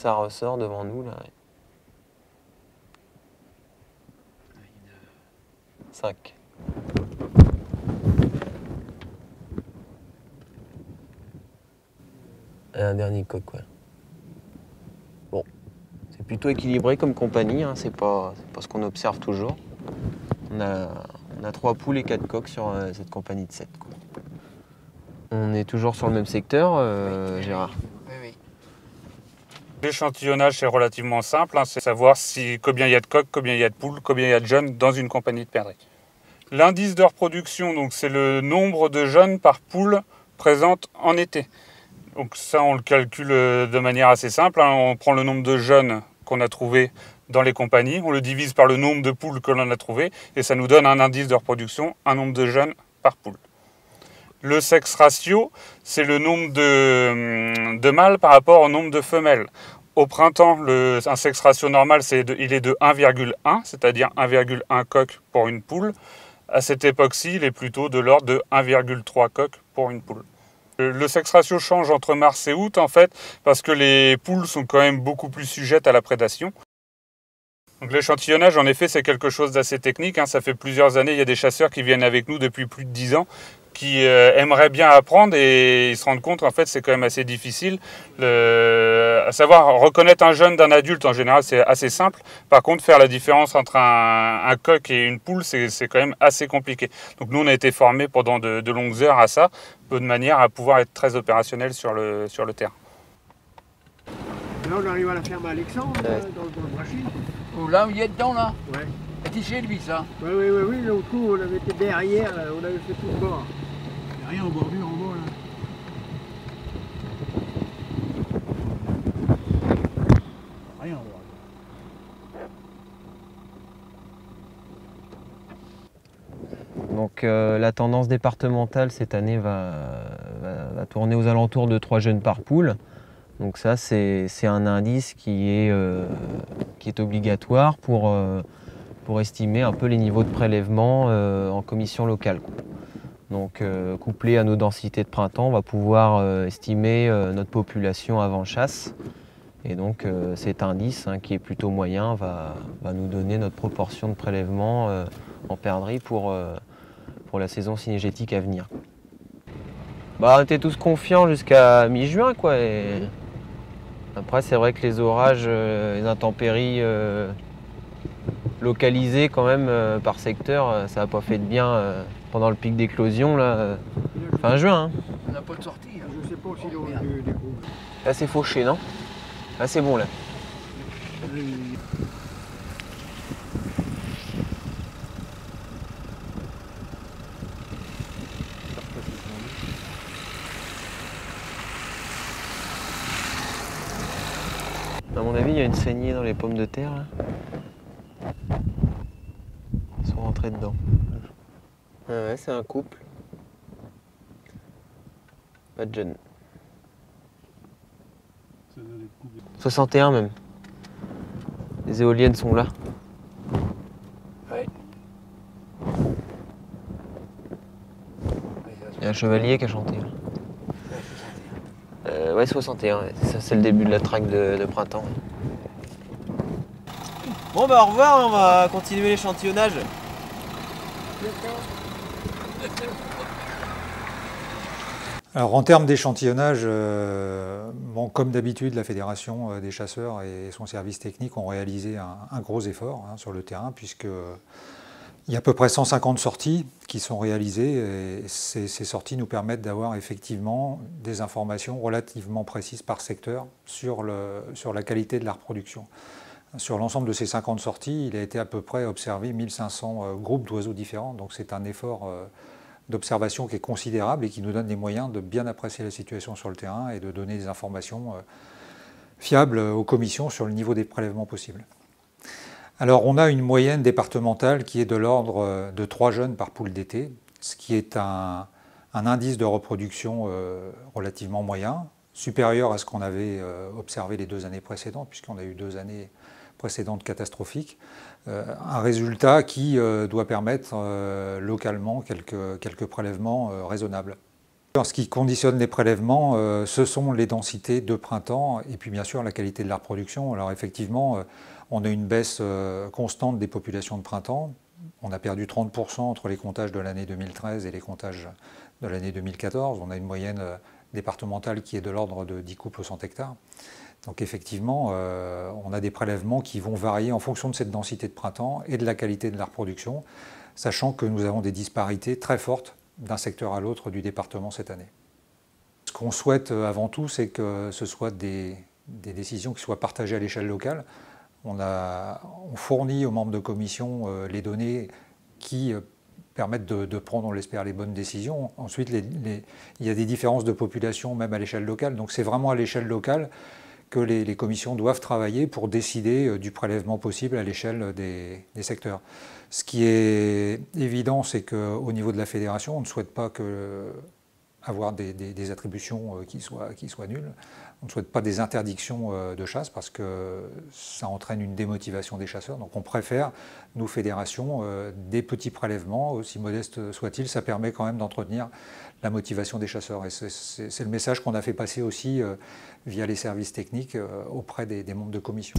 ça ressort devant nous là. 5. Et un dernier coq, ouais. Bon, c'est plutôt équilibré comme compagnie, hein. C'est pas ce qu'on observe toujours. On a 3 poules et 4 coqs sur cette compagnie de 7. Quoi. On est toujours sur le même secteur, Gérard. Oui. L'échantillonnage, c'est relativement simple, hein, c'est savoir combien il y a de coqs, combien il y a de poules, combien il y a de jeunes dans une compagnie de perdrix. L'indice de reproduction, donc, c'est le nombre de jeunes par poule présente en été. Donc ça, on le calcule de manière assez simple, hein. On prend le nombre de jeunes qu'on a trouvés dans les compagnies, on le divise par le nombre de poules que l'on a trouvées, et ça nous donne un indice de reproduction, un nombre de jeunes par poule. Le sexe ratio, c'est le nombre de mâles par rapport au nombre de femelles. Au printemps, un sexe ratio normal, il est de 1,1, c'est-à-dire 1,1 coq pour une poule. À cette époque-ci, il est plutôt de l'ordre de 1,3 coq pour une poule. Le sexe ratio change entre mars et août, en fait, parce que les poules sont quand même beaucoup plus sujettes à la prédation. Donc l'échantillonnage, en effet, c'est quelque chose d'assez technique, hein. Ça fait plusieurs années, il y a des chasseurs qui viennent avec nous depuis plus de 10 ans, qui aimeraient bien apprendre et ils se rendent compte, en fait, c'est quand même assez difficile. À savoir, reconnaître un jeune d'un adulte, en général, c'est assez simple. Par contre, faire la différence entre un coq et une poule, c'est quand même assez compliqué. Donc nous, on a été formés pendant de longues heures à ça, de manière à pouvoir être très opérationnel sur le terrain. Là, on arrive à la ferme Alexandre, dans le Brachis. Oh, là, il est dedans, là. Ouais. C'est chez lui, ça. Oui. L'autre coup, on avait été derrière, on avait fait tout le bord. Il n'y a rien en bordure en bas, là. Rien en bordure. Donc la tendance départementale cette année va tourner aux alentours de 3 jeunes par poule. Donc ça, c'est un indice qui est obligatoire pour estimer un peu les niveaux de prélèvement en commission locale. Donc couplé à nos densités de printemps, on va pouvoir estimer notre population avant chasse. Et donc cet indice, hein, qui est plutôt moyen, va nous donner notre proportion de prélèvement en perdrix pour la saison cynégétique à venir. Bah, on était tous confiants jusqu'à mi-juin, quoi. Et après, c'est vrai que les orages, les intempéries localisées quand même par secteur, ça n'a pas fait de bien pendant le pic d'éclosion, là, fin juin. Hein. On n'a pas de sortie. Hein. Je sais pas si l'on des groupes. Là, c'est fauché, non? Là, c'est bon, là. À mon avis, il y a une saignée dans les pommes de terre, là. Ils sont rentrés dedans. Ah ouais, c'est un couple. Pas de jeunes. 61 même. Les éoliennes sont là. Ouais. Il y a un chevalier qui a chanté. Là. Ouais, 61, ouais. Ça, c'est le début de la traque de printemps. Bon, bah au revoir, on va continuer l'échantillonnage. Alors en termes d'échantillonnage, comme d'habitude, la Fédération des chasseurs et son service technique ont réalisé un gros effort sur le terrain, puisqu'il y a à peu près 150 sorties qui sont réalisées, et ces sorties nous permettent d'avoir effectivement des informations relativement précises par secteur sur la qualité de la reproduction. Sur l'ensemble de ces 50 sorties, il a été à peu près observé 1500 groupes d'oiseaux différents, donc c'est un effort d'observation qui est considérable et qui nous donne les moyens de bien apprécier la situation sur le terrain et de donner des informations fiables aux commissions sur le niveau des prélèvements possibles. Alors on a une moyenne départementale qui est de l'ordre de 3 jeunes par poule d'été, ce qui est un indice de reproduction relativement moyen, supérieur à ce qu'on avait observé les 2 années précédentes, puisqu'on a eu 2 années précédentes catastrophiques. Un résultat qui doit permettre localement quelques prélèvements raisonnables. Ce qui conditionne les prélèvements, ce sont les densités de printemps et puis bien sûr la qualité de la reproduction. Alors effectivement, on a une baisse constante des populations de printemps. On a perdu 30% entre les comptages de l'année 2013 et les comptages de l'année 2014. On a une moyenne départementale qui est de l'ordre de 10 couples au 100 hectares. Donc effectivement, on a des prélèvements qui vont varier en fonction de cette densité de printemps et de la qualité de la reproduction, sachant que nous avons des disparités très fortes d'un secteur à l'autre du département cette année. Ce qu'on souhaite avant tout, c'est que ce soit des décisions qui soient partagées à l'échelle locale. On fournit aux membres de commission les données qui permettent de prendre, on l'espère, les bonnes décisions. Ensuite, il y a des différences de population même à l'échelle locale. Donc c'est vraiment à l'échelle locale que les commissions doivent travailler pour décider du prélèvement possible à l'échelle des secteurs. Ce qui est évident, c'est qu'au niveau de la fédération, on ne souhaite pas avoir des attributions qui soient nulles. On ne souhaite pas des interdictions de chasse parce que ça entraîne une démotivation des chasseurs. Donc on préfère, nous, fédérations, des petits prélèvements, aussi modestes soient-ils. Ça permet quand même d'entretenir la motivation des chasseurs. Et c'est le message qu'on a fait passer aussi via les services techniques auprès des membres de commission.